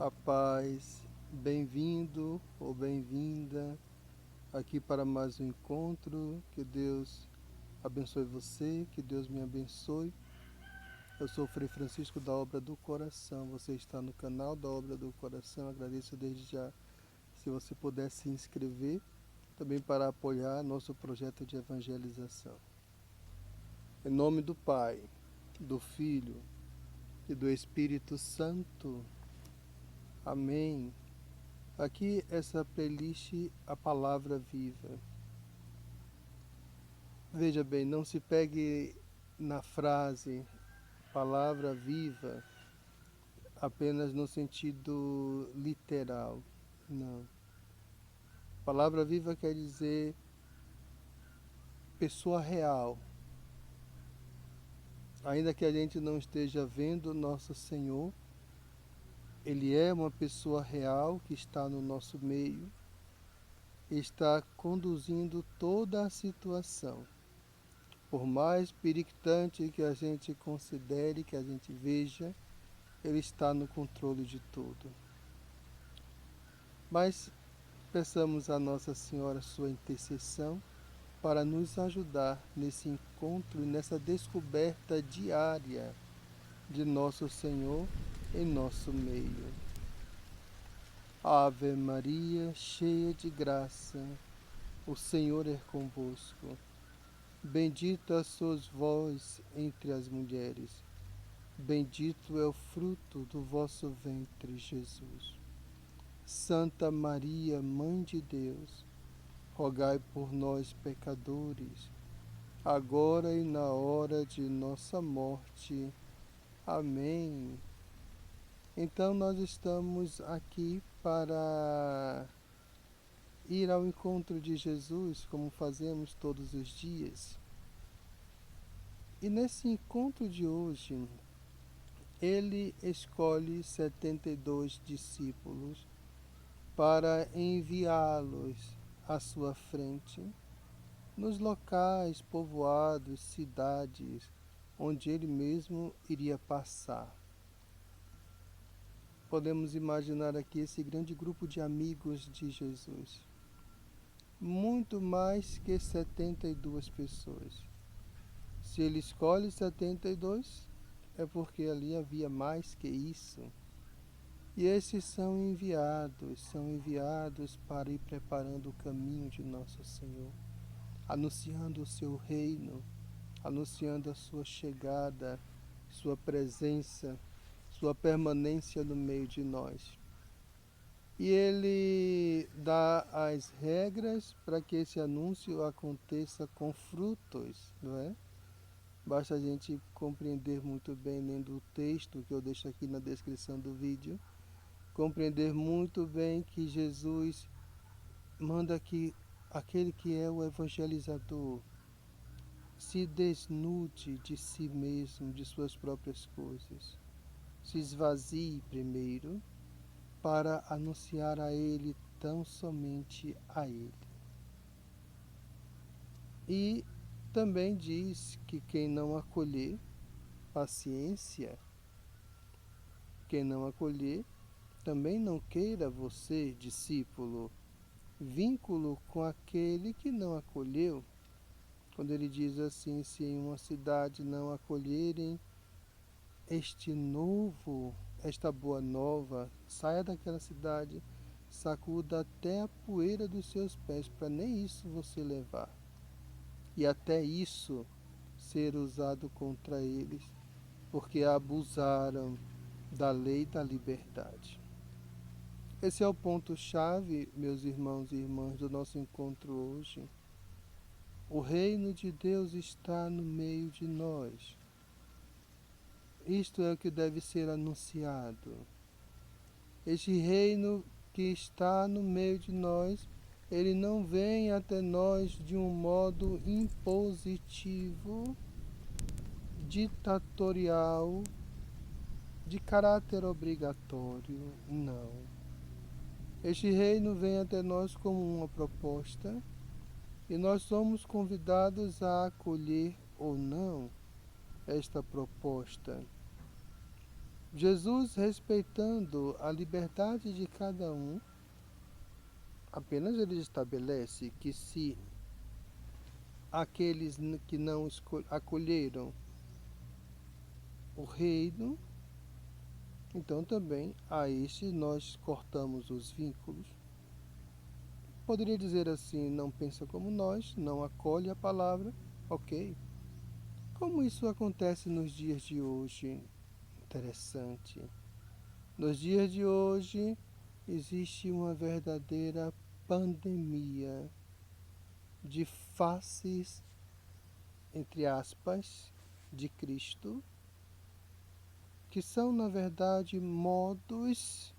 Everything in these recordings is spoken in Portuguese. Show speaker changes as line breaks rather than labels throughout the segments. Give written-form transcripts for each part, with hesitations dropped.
A paz, bem-vindo ou bem-vinda aqui para mais um encontro. Que Deus abençoe você, que Deus me abençoe. Eu sou o Frei Francisco da Obra do Coração. Você está no canal da Obra do Coração. Agradeço desde já se você puder se inscrever, também para apoiar nosso projeto de evangelização. Em nome do Pai, do Filho e do Espírito Santo. Amém. Aqui essa playlist, a palavra viva. Veja bem, não se pegue na frase palavra viva apenas no sentido literal. Não. Palavra viva quer dizer pessoa real. Ainda que a gente não esteja vendo nosso Senhor, Ele é uma pessoa real que está no nosso meio, está conduzindo toda a situação. Por mais perictante que a gente considere, que a gente veja, Ele está no controle de tudo. Mas peçamos a Nossa Senhora sua intercessão para nos ajudar nesse encontro e nessa descoberta diária de nosso Senhor em nosso meio. Ave Maria, cheia de graça, o Senhor é convosco. Bendita sois vós entre as mulheres. Bendito é o fruto do vosso ventre, Jesus. Santa Maria, Mãe de Deus, rogai por nós, pecadores, agora e na hora de nossa morte. Amém. Então, nós estamos aqui para ir ao encontro de Jesus, como fazemos todos os dias. E nesse encontro de hoje, ele escolhe 72 discípulos para enviá-los à sua frente, nos locais, povoados, cidades, onde ele mesmo iria passar. Podemos imaginar aqui esse grande grupo de amigos de Jesus. Muito mais que 72 pessoas. Se ele escolhe 72, é porque ali havia mais que isso. E esses são enviados para ir preparando o caminho de nosso Senhor, anunciando o seu reino, anunciando a sua chegada, sua presença, sua permanência no meio de nós. E ele dá as regras para que esse anúncio aconteça com frutos, não é? Basta a gente compreender muito bem, lendo o texto que eu deixo aqui na descrição do vídeo, compreender muito bem que Jesus manda que aquele que é o evangelizador se desnude de si mesmo, de suas próprias coisas, se esvazie primeiro para anunciar a Ele, tão somente a Ele. E também diz que quem não acolher, paciência, quem não acolher, também não queira você, discípulo, vínculo com aquele que não acolheu. Quando ele diz assim, se em uma cidade não acolherem esta boa nova, saia daquela cidade, sacuda até a poeira dos seus pés, para nem isso você levar. E até isso ser usado contra eles, porque abusaram da lei da liberdade. Esse é o ponto-chave, meus irmãos e irmãs, do nosso encontro hoje. O reino de Deus está no meio de nós. Isto é o que deve ser anunciado. Este reino que está no meio de nós, ele não vem até nós de um modo impositivo, ditatorial, de caráter obrigatório, não. Este reino vem até nós como uma proposta e nós somos convidados a acolher ou não esta proposta. Jesus, respeitando a liberdade de cada um, apenas ele estabelece que se aqueles que não acolheram o reino, então também a estes nós cortamos os vínculos. Poderia dizer assim, não pensa como nós, não acolhe a palavra, ok. Como isso acontece nos dias de hoje? Interessante. Nos dias de hoje existe uma verdadeira pandemia de faces, entre aspas, de Cristo, que são, na verdade, modos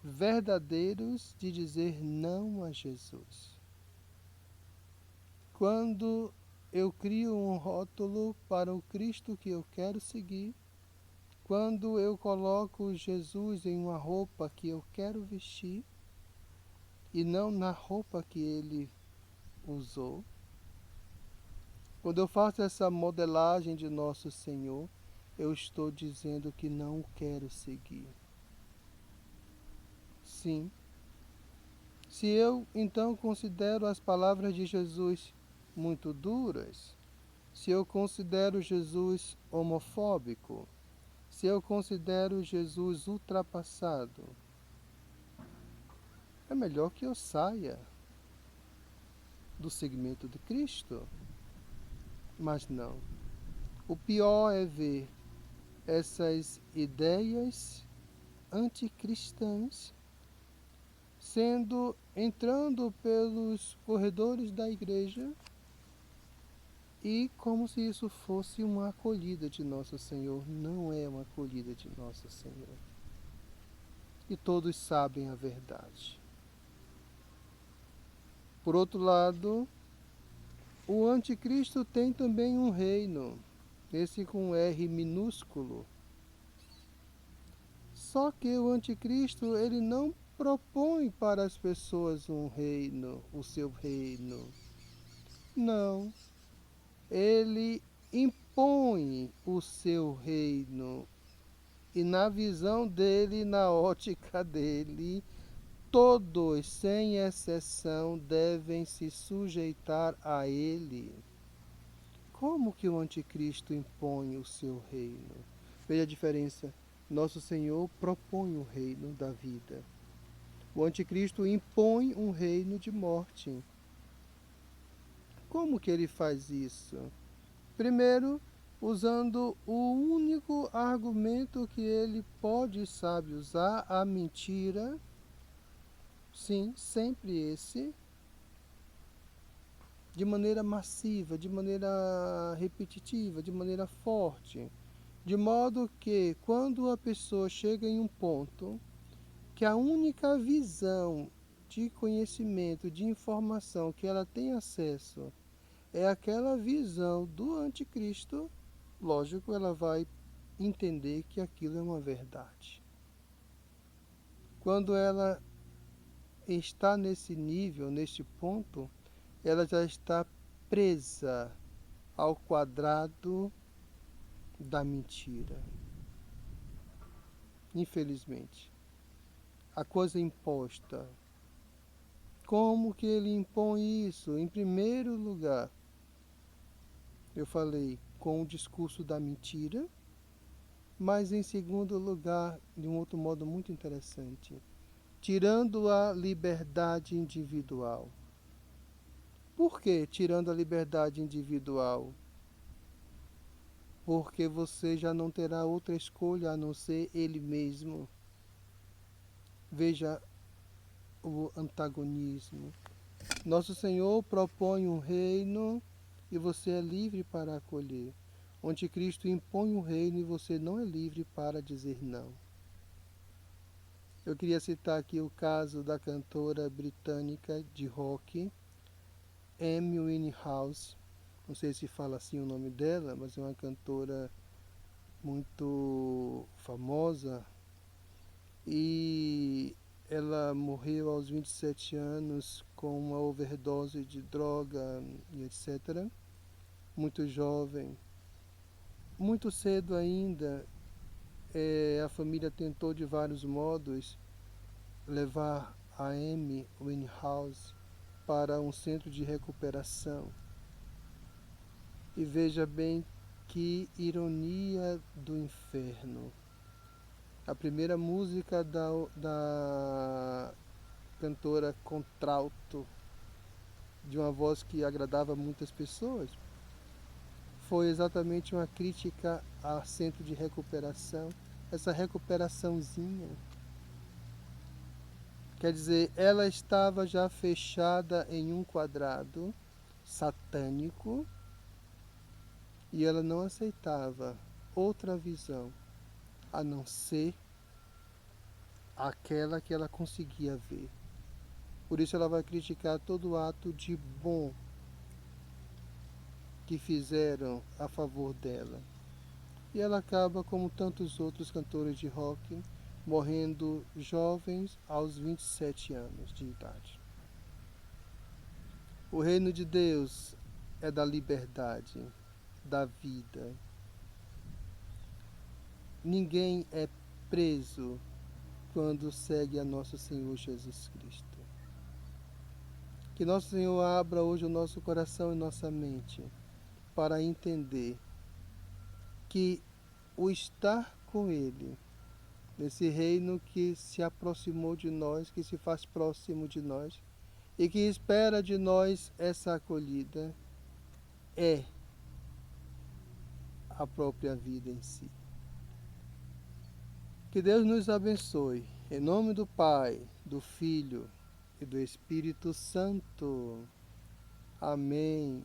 verdadeiros de dizer não a Jesus. Quando eu crio um rótulo para o Cristo que eu quero seguir, quando eu coloco Jesus em uma roupa que eu quero vestir e não na roupa que ele usou, quando eu faço essa modelagem de Nosso Senhor, eu estou dizendo que não o quero seguir. Sim. Se eu então considero as palavras de Jesus muito duras, se eu considero Jesus homofóbico, se eu considero Jesus ultrapassado, é melhor que eu saia do segmento de Cristo. Mas não. O pior é ver essas ideias anticristãs entrando pelos corredores da igreja e como se isso fosse uma acolhida de Nosso Senhor. Não é uma acolhida de Nosso Senhor. E todos sabem a verdade. Por outro lado, o anticristo tem também um reino, esse com R minúsculo. Só que o anticristo, ele não propõe para as pessoas um reino, o seu reino. Não. Ele impõe o seu reino. E na visão dele, na ótica dele, todos, sem exceção, devem se sujeitar a ele. Como que o anticristo impõe o seu reino? Veja a diferença. Nosso Senhor propõe o reino da vida. O anticristo impõe um reino de morte. Como que ele faz isso? Primeiro, usando o único argumento que ele pode e sabe usar, a mentira. Sim, sempre esse. De maneira massiva, de maneira repetitiva, de maneira forte. De modo que, quando a pessoa chega em um ponto que a única visão de conhecimento, de informação que ela tem acesso é aquela visão do anticristo, lógico, ela vai entender que aquilo é uma verdade. Quando ela está nesse nível, neste ponto, ela já está presa ao quadrado da mentira. Infelizmente. A coisa imposta. Como que ele impõe isso? Em primeiro lugar, eu falei com o discurso da mentira, mas em segundo lugar, de um outro modo muito interessante, tirando a liberdade individual. Por que tirando a liberdade individual? Porque você já não terá outra escolha a não ser ele mesmo. Veja o antagonismo. Nosso Senhor propõe um reino e você é livre para acolher. O anticristo impõe um reino e você não é livre para dizer não. Eu queria citar aqui o caso da cantora britânica de rock, Amy Winehouse. Não sei se fala assim o nome dela, mas é uma cantora muito famosa. E ela morreu aos 27 anos com uma overdose de droga e etc. Muito jovem, muito cedo ainda, a família tentou de vários modos levar a Amy Winehouse para um centro de recuperação. E veja bem que ironia do inferno. A primeira música da cantora contralto, de uma voz que agradava muitas pessoas, foi exatamente uma crítica a centro de recuperação, essa recuperaçãozinha. Quer dizer, ela estava já fechada em um quadrado satânico e ela não aceitava outra visão a não ser aquela que ela conseguia ver. Por isso ela vai criticar todo ato de bom que fizeram a favor dela. E ela acaba, como tantos outros cantores de rock, morrendo jovens aos 27 anos de idade. O reino de Deus é da liberdade, da vida. Ninguém é preso quando segue a nosso Senhor Jesus Cristo. Que nosso Senhor abra hoje o nosso coração e nossa mente para entender que o estar com Ele, nesse reino que se aproximou de nós, que se faz próximo de nós e que espera de nós essa acolhida, é a própria vida em si. Que Deus nos abençoe. Em nome do Pai, do Filho e do Espírito Santo. Amém.